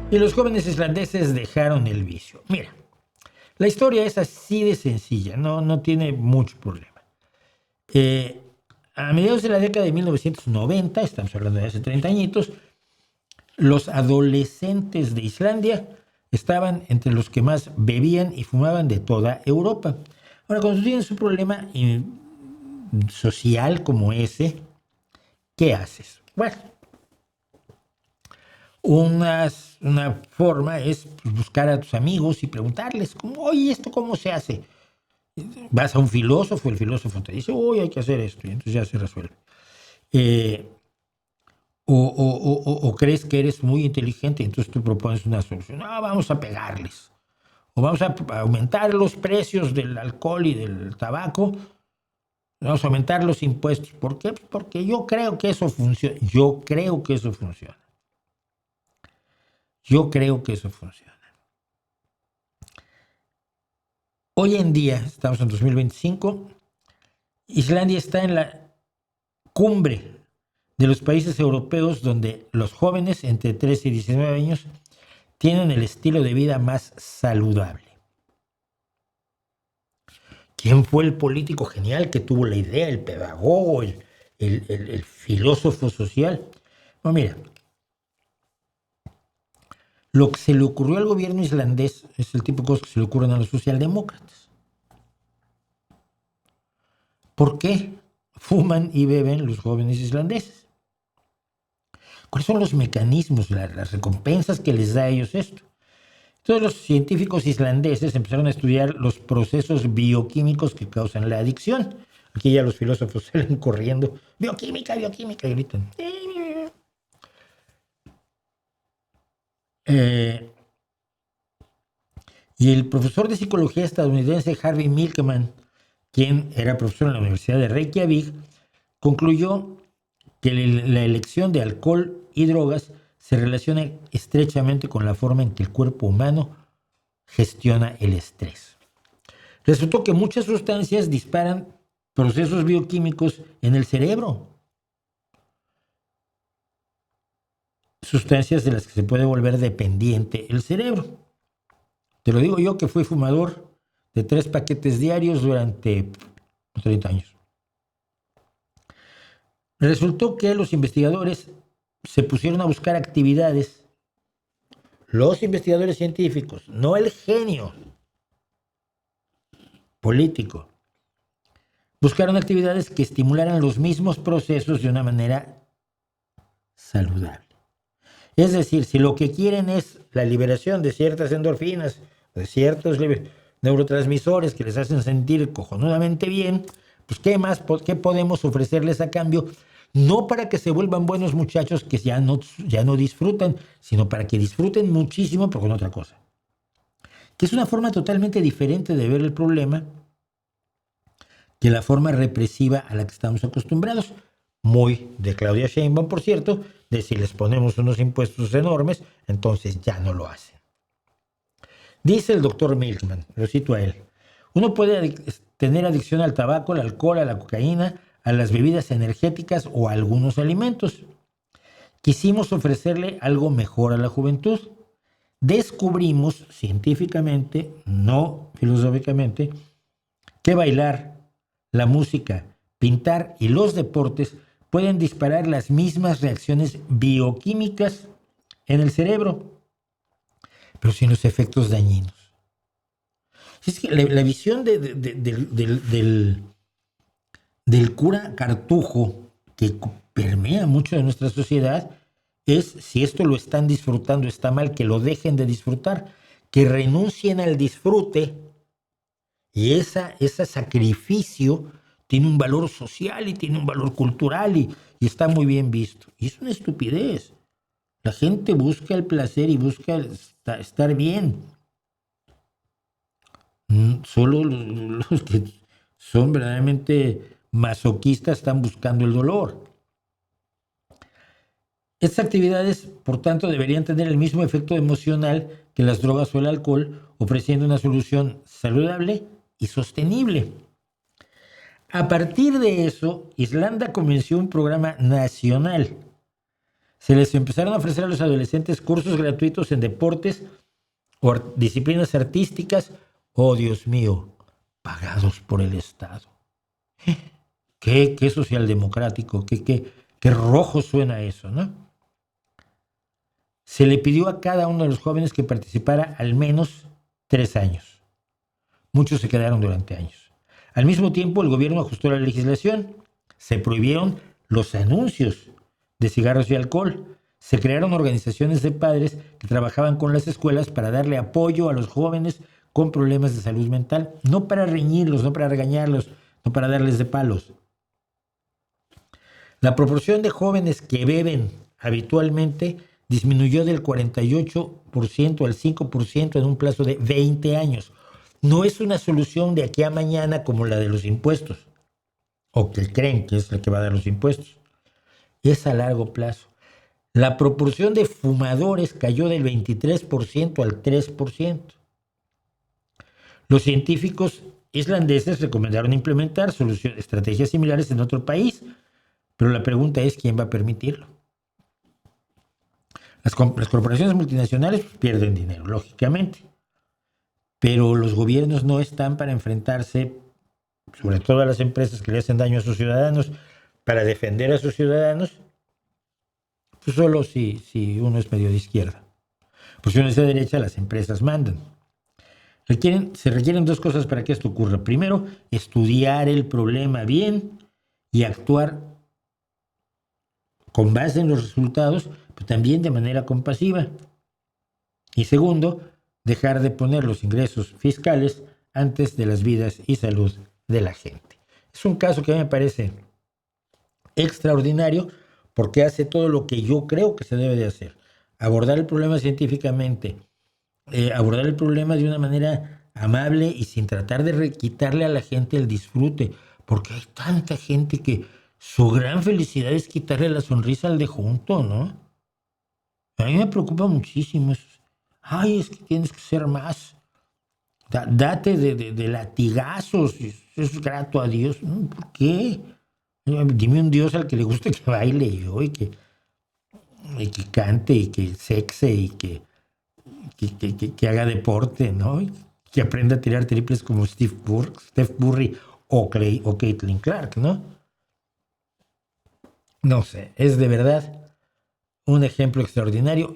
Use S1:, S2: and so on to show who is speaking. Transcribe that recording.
S1: y los jóvenes islandeses dejaron el vicio. Mira, la historia es así de sencilla, no tiene mucho problema. Eh, a mediados de la década de 1990, estamos hablando de hace 30 añitos, los adolescentes de Islandia estaban entre los que más bebían y fumaban de toda Europa. Ahora, cuando tú tienes un problema social como ese, ¿qué haces? Bueno, una forma es buscar a tus amigos y preguntarles, oye, ¿esto cómo se hace? Vas a un filósofo, el filósofo te dice, oye, hay que hacer esto, y entonces ya se resuelve. O crees que eres muy inteligente y entonces tú propones una solución. No, vamos a pegarles. O vamos a aumentar los precios del alcohol y del tabaco. Vamos a aumentar los impuestos. ¿Por qué? Porque yo creo que eso funciona. Yo creo que eso funciona. Yo creo que eso funciona. Hoy en día, estamos en 2025, Islandia está en la cumbre de los países europeos donde los jóvenes entre 13 y 19 años tienen el estilo de vida más saludable. ¿Quién fue el político genial que tuvo la idea, el pedagogo, el filósofo social? No, mira, lo que se le ocurrió al gobierno islandés es el tipo de cosas que se le ocurren a los socialdemócratas. ¿Por qué fuman y beben los jóvenes islandeses? ¿Cuáles son los mecanismos, las recompensas que les da a ellos esto? Entonces los científicos islandeses empezaron a estudiar los procesos bioquímicos que causan la adicción. Aquí ya los filósofos salen corriendo. Bioquímica, bioquímica, y gritan. Y el profesor de psicología estadounidense Harvey Milkman, quien era profesor en la Universidad de Reykjavik, concluyó que la elección de alcohol y drogas se relaciona estrechamente con la forma en que el cuerpo humano gestiona el estrés. Resultó que muchas sustancias disparan procesos bioquímicos en el cerebro. Sustancias de las que se puede volver dependiente el cerebro. Te lo digo yo que fui fumador de 3 paquetes diarios durante 30 años. Resultó que los investigadores se pusieron a buscar actividades, los investigadores científicos, no el genio político, buscaron actividades que estimularan los mismos procesos de una manera saludable. Es decir, si lo que quieren es la liberación de ciertas endorfinas, de ciertos neurotransmisores que les hacen sentir cojonudamente bien, pues ¿qué más? ¿Qué podemos ofrecerles a cambio? No para que se vuelvan buenos muchachos que ya no disfrutan, sino para que disfruten muchísimo, pero con otra cosa. Que es una forma totalmente diferente de ver el problema que la forma represiva a la que estamos acostumbrados. Muy de Claudia Sheinbaum, por cierto, de si les ponemos unos impuestos enormes, entonces ya no lo hacen. Dice el doctor Milkman, lo cito a él, uno puede tener adicción al tabaco, al alcohol, a la cocaína, a las bebidas energéticas o a algunos alimentos. Quisimos ofrecerle algo mejor a la juventud. Descubrimos científicamente, no filosóficamente, que bailar, la música, pintar y los deportes pueden disparar las mismas reacciones bioquímicas en el cerebro, pero sin los efectos dañinos. Es que la visión del cura Cartujo, que permea mucho de nuestra sociedad, es si esto lo están disfrutando, está mal, que lo dejen de disfrutar, que renuncien al disfrute, y ese sacrificio tiene un valor social y tiene un valor cultural y está muy bien visto. Y es una estupidez. La gente busca el placer y busca estar bien. Solo los que son verdaderamente masoquistas están buscando el dolor. Estas actividades, por tanto, deberían tener el mismo efecto emocional que las drogas o el alcohol, ofreciendo una solución saludable y sostenible. A partir de eso, Islanda comenzó un programa nacional Se les empezaron a ofrecer a los adolescentes cursos gratuitos en deportes o disciplinas artísticas, oh Dios mío, pagados por el Estado. Qué socialdemocrático, qué rojo suena eso, ¿no? Se le pidió a cada uno de los jóvenes que participara al menos 3 años. Muchos se quedaron durante años. Al mismo tiempo, el gobierno ajustó la legislación. Se prohibieron los anuncios de cigarros y alcohol. Se crearon organizaciones de padres que trabajaban con las escuelas para darle apoyo a los jóvenes con problemas de salud mental. No para reñirlos, no para regañarlos, no para darles de palos. La proporción de jóvenes que beben habitualmente disminuyó del 48% al 5% en un plazo de 20 años. No es una solución de aquí a mañana como la de los impuestos, o que creen que es la que va a dar los impuestos. Es a largo plazo. La proporción de fumadores cayó del 23% al 3%. Los científicos islandeses recomendaron implementar estrategias similares en otro país, pero la pregunta es ¿quién va a permitirlo? Las corporaciones multinacionales pierden dinero, lógicamente, pero los gobiernos no están para enfrentarse, sobre todo a las empresas que le hacen daño a sus ciudadanos, para defender a sus ciudadanos, pues solo si uno es medio de izquierda. Pues si uno es de derecha, las empresas mandan. Se requieren 2 cosas para que esto ocurra. Primero, estudiar el problema bien y actuar con base en los resultados, pero también de manera compasiva. Y segundo, dejar de poner los ingresos fiscales antes de las vidas y salud de la gente. Es un caso que a mí me parece extraordinario porque hace todo lo que yo creo que se debe de hacer. Abordar el problema científicamente, abordar el problema de una manera amable y sin tratar de quitarle a la gente el disfrute, porque hay tanta gente que su gran felicidad es quitarle la sonrisa al de junto, ¿no? A mí me preocupa muchísimo eso. Ay, es que tienes que ser más. Date de latigazos. Eso es grato a Dios. ¿Por qué? Dime un Dios al que le guste que baile yo y que cante y que sexe y que haga deporte, ¿no? Y que aprenda a tirar triples como Steph Curry o Caitlin Clark, ¿no? No sé, es de verdad un ejemplo extraordinario.